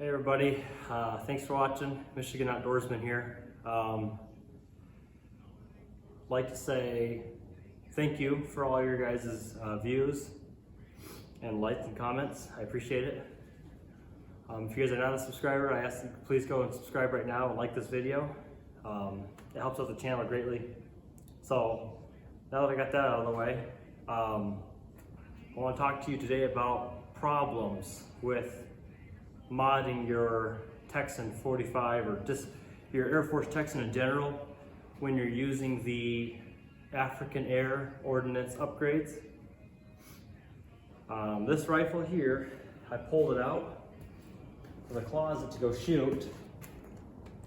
Hey everybody, thanks for watching. Michigan Outdoorsman here. Like to say thank you for all your guys' views and likes and comments. I appreciate it. If you guys are not a subscriber, I ask you to please go and subscribe right now and like this video. It helps out the channel greatly. So now that I got that out of the way, I want to talk to you today about problems with modding your Texan 45 or just your Airforce Texan in general when you're using the African Air ordnance upgrades. This rifle here, I pulled it out of the closet to go shoot,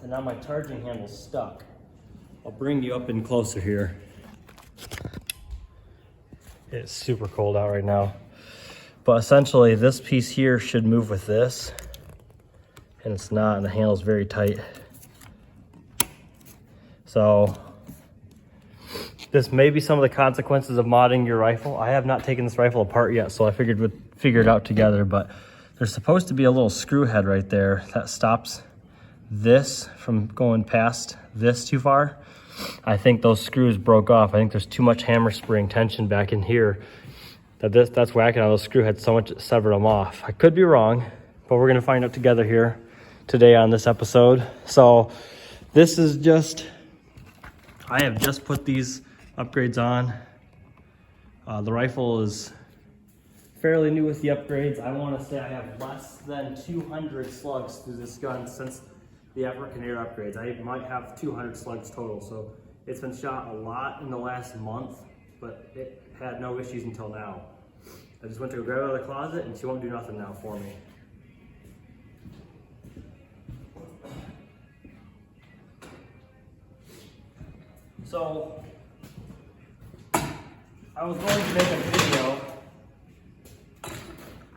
and now my charging handle's stuck. I'll bring you up in closer here. It's super cold out right now. But essentially this piece here should move with this, and it's not, and the handle's very tight. So this may be some of the consequences of modding your rifle. I have not taken this rifle apart yet, so I figured we'd figure it out together, but there's supposed to be a little screw head right there that stops this from going past this too far. I think those screws broke off. I think there's too much hammer spring tension back in here that's whacking on those screw heads so much it severed them off. I could be wrong, but we're gonna find out together here today on this episode. So this is just, I have just put these upgrades on. The rifle is fairly new with the upgrades. I want to say I have less than 200 slugs through this gun since the African Air upgrades. I might have 200 slugs total. So it's been shot a lot in the last month, but it had no issues until now. I just went to go grab it out of the closet and she won't do nothing now for me. So I was going to make a video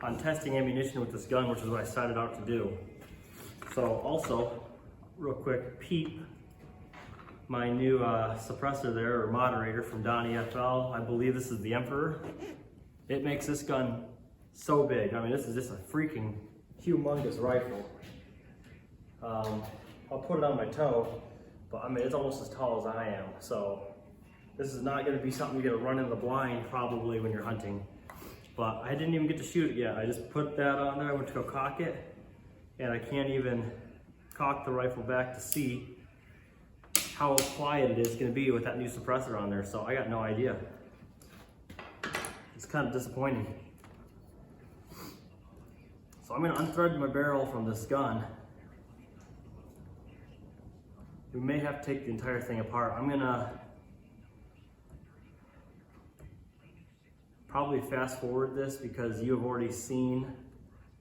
on testing ammunition with this gun, which is what I started out to do. So also, real quick, peep my new suppressor there, or moderator from Donnie FL. I believe this is the Emperor. It makes this gun so big. I mean, this is just a freaking humongous rifle. I'll put it on my toe, but I mean, it's almost as tall as I am. So this is not gonna be something you're gonna run in the blind probably when you're hunting. But I didn't even get to shoot it yet. I just put that on there, I went to go cock it, and I can't even cock the rifle back to see how quiet it is gonna be with that new suppressor on there. So I got no idea. It's kind of disappointing. So I'm gonna unthread my barrel from this gun. We may have to take the entire thing apart. I'm gonna probably fast forward this because you have already seen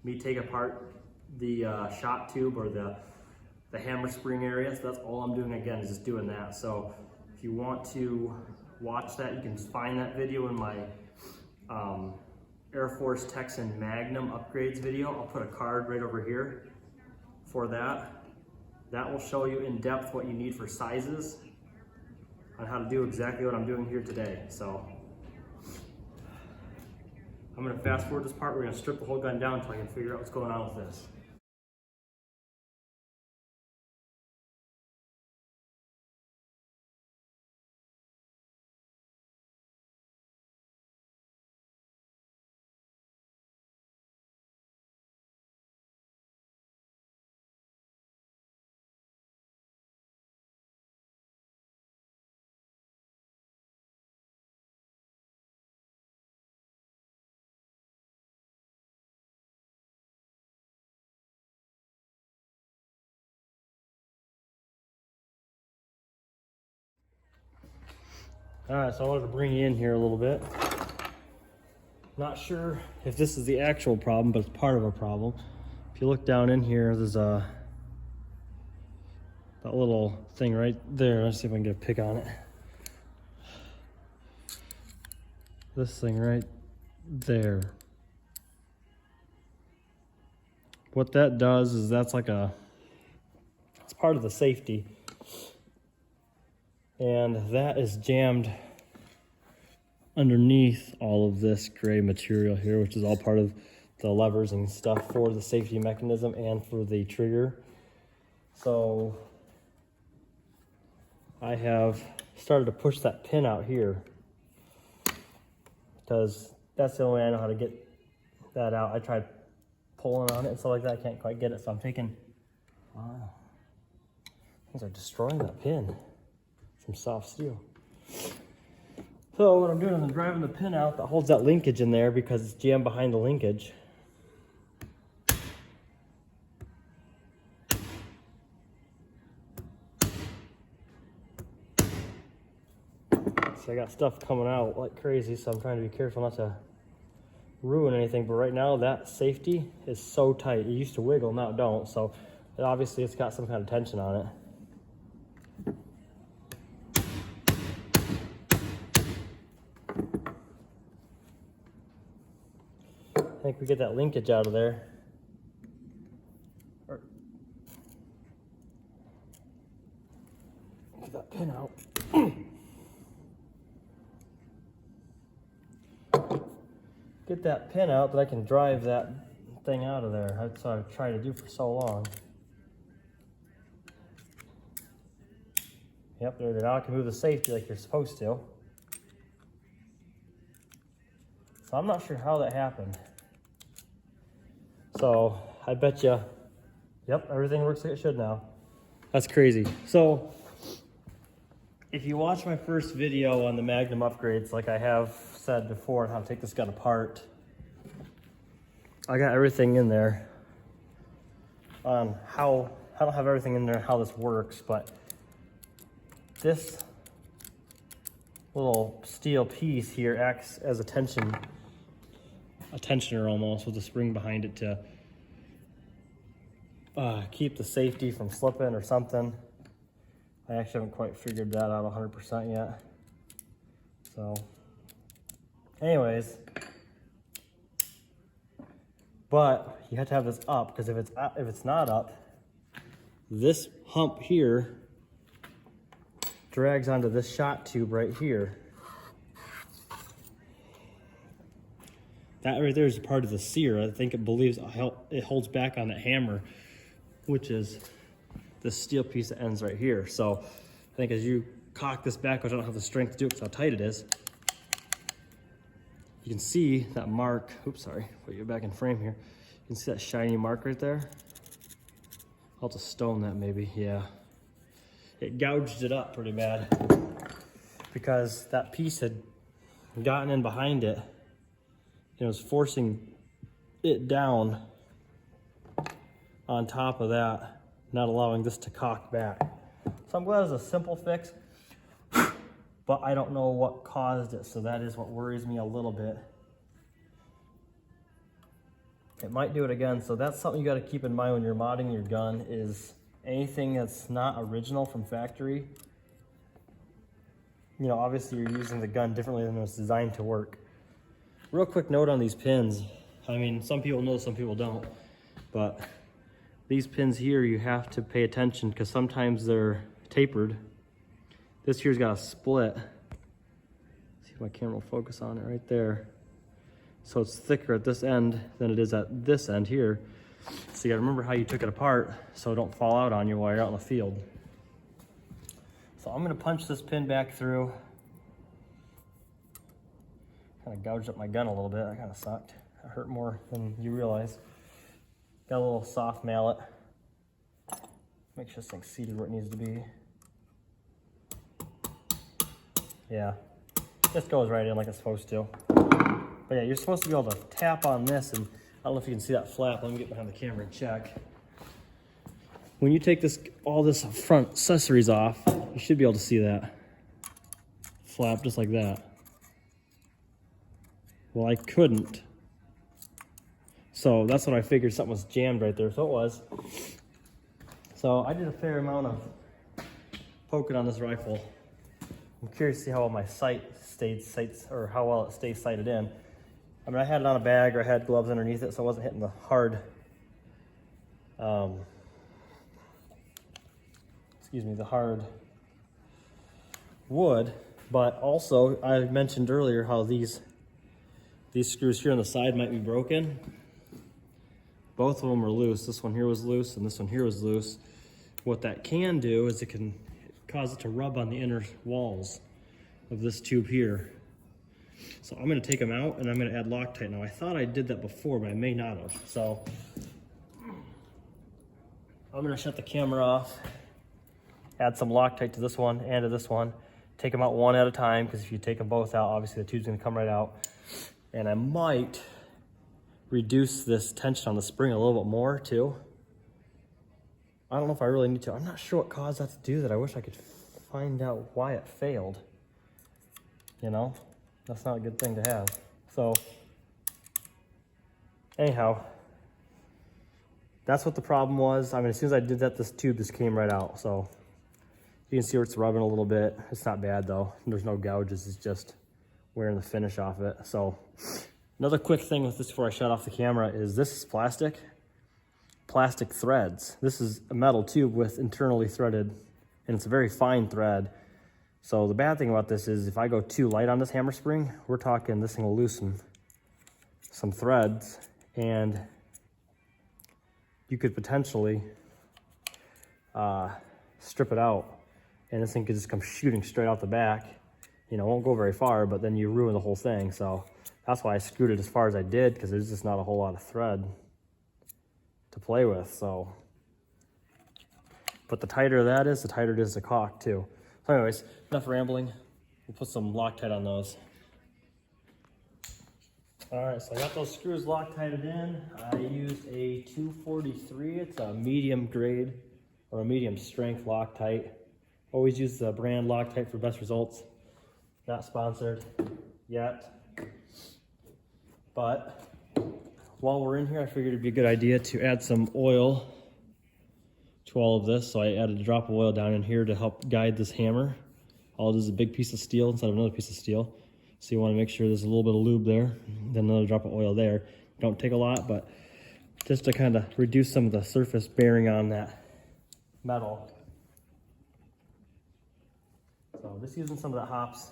me take apart the shot tube or the hammer spring area. So that's all I'm doing again, is just doing that. So if you want to watch that, you can find that video in my Airforce Texan Magnum upgrades video. I'll put a card right over here for that. That will show you in depth what you need for sizes on how to do exactly what I'm doing here today. So I'm gonna fast forward this part. We're gonna strip the whole gun down until I can figure out what's going on with this. All right, so I wanted to bring you in here a little bit. Not sure if this is the actual problem, but it's part of a problem. If you look down in here, there's that little thing right there. Let's see if I can get a pick on it. This thing right there. What that does is that's like it's part of the safety. And that is jammed underneath all of this gray material here, which is all part of the levers and stuff for the safety mechanism and for the trigger. So I have started to push that pin out here because that's the only way I know how to get that out. I tried pulling on it and stuff like that. I can't quite get it, so I'm taking, wow, things are destroying that pin. Some soft steel. So what I'm doing is I'm driving the pin out that holds that linkage in there because it's jammed behind the linkage. So I got stuff coming out like crazy, so I'm trying to be careful not to ruin anything. But right now that safety is so tight. It used to wiggle, now it don't. So obviously it's got some kind of tension on it. I think we get that linkage out of there. Get that pin out. Get that pin out that I can drive that thing out of there. That's what I've tried to do for so long. Yep, there it is. Now I can move the safety like you're supposed to. So I'm not sure how that happened. So I bet you, yep, everything works like it should now. That's crazy. So if you watch my first video on the Magnum upgrades, like I have said before, on how to take this gun apart, I got everything in there on how, I don't have everything in there how this works, but this little steel piece here acts as a tensioner almost, with a spring behind it to keep the safety from slipping or something. I actually haven't quite figured that out 100% yet. So anyways, but you have to have this up, because if it's not up, this hump here drags onto this shot tube right here. That right there is part of the sear. I think it believes it holds back on that hammer, which is this steel piece that ends right here. So I think as you cock this back, which I don't have the strength to do it because how tight it is, you can see that mark. Oops, sorry, put you back in frame here. You can see that shiny mark right there. I'll just stone that maybe, yeah. It gouged it up pretty bad because that piece had gotten in behind it. It was forcing it down on top of that, not allowing this to cock back. So I'm glad it's a simple fix, but I don't know what caused it, so that is what worries me a little bit. It might do it again, so that's something you got to keep in mind when you're modding your gun, is anything that's not original from factory. You know, obviously you're using the gun differently than it was designed to work. Real quick note on these pins. I mean, some people know, some people don't, but these pins here, you have to pay attention because sometimes they're tapered. This here's got a split. See if my camera will focus on it right there. So it's thicker at this end than it is at this end here. So you gotta remember how you took it apart so it don't fall out on you while you're out in the field. So I'm gonna punch this pin back through. Kind of gouged up my gun a little bit. That kind of sucked. It hurt more than you realize. Got a little soft mallet. Make sure this thing's seated where it needs to be. Yeah, this goes right in like it's supposed to. But yeah, you're supposed to be able to tap on this, and I don't know if you can see that flap. Let me get behind the camera and check. When you take all this front accessories off, you should be able to see that flap just like that. Well, I couldn't. So that's when I figured something was jammed right there. So it was. So I did a fair amount of poking on this rifle. I'm curious to see how well my sight or how well it stays sighted in. I mean, I had it on a bag or I had gloves underneath it, so I wasn't hitting the hard, the hard wood. But also, I mentioned earlier how these screws here on the side might be broken. Both of them are loose. This one here was loose and this one here was loose. What that can do is it can cause it to rub on the inner walls of this tube here. So I'm gonna take them out and I'm gonna add Loctite. Now I thought I did that before, but I may not have. So I'm gonna shut the camera off, add some Loctite to this one and to this one. Take them out one at a time, because if you take them both out, obviously the tube's gonna come right out. And I might reduce this tension on the spring a little bit more too. I don't know if I really need to. I'm not sure what caused that to do that. I wish I could find out why it failed. You know, that's not a good thing to have. So anyhow, that's what the problem was. I mean, as soon as I did that, this tube just came right out. So you can see where it's rubbing a little bit. It's not bad though. There's no gouges, it's just wearing the finish off it. So another quick thing with this before I shut off the camera is this is plastic threads. This is a metal tube with internally threaded, and it's a very fine thread. So the bad thing about this is if I go too light on this hammer spring, we're talking this thing will loosen some threads and you could potentially strip it out. And this thing could just come shooting straight out the back. You know, it won't go very far, but then you ruin the whole thing. So that's why I screwed it as far as I did, because there's just not a whole lot of thread to play with. So, but the tighter that is, the tighter it is to caulk too. So anyways, enough rambling. We'll put some Loctite on those. All right, so I got those screws Loctited in. I used a 243. It's a medium grade or a medium strength Loctite. Always use the brand Loctite for best results. Not sponsored yet. But while we're in here, I figured it'd be a good idea to add some oil to all of this. So I added a drop of oil down in here to help guide this hammer. All it is a big piece of steel instead of another piece of steel. So you want to make sure there's a little bit of lube there, then another drop of oil there. Don't take a lot, but just to kind of reduce some of the surface bearing on that metal. So just using some of the Hops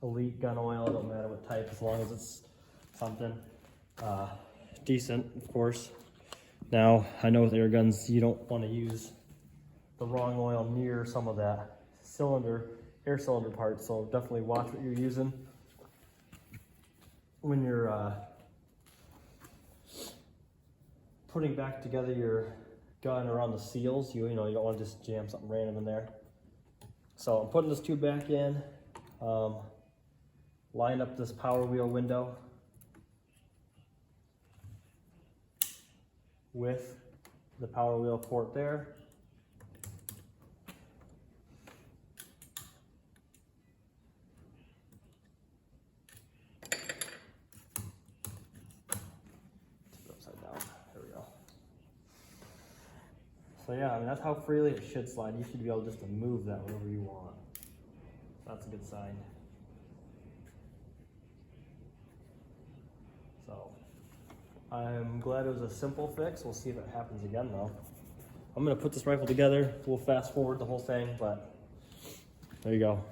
Elite gun oil, it don't matter what type, as long as it's something decent, of course. Now, I know with air guns, you don't want to use the wrong oil near some of that air cylinder part, so definitely watch what you're using when you're putting back together your gun around the seals. You know, you don't want to just jam something random in there. So I'm putting this tube back in, line up this power wheel window with the power wheel port there. Upside down. There we go. So yeah, I mean, that's how freely it should slide. You should be able just to move that wherever you want. That's a good sign. So I'm glad it was a simple fix. We'll see if it happens again though. I'm gonna put this rifle together. We'll fast forward the whole thing, but there you go.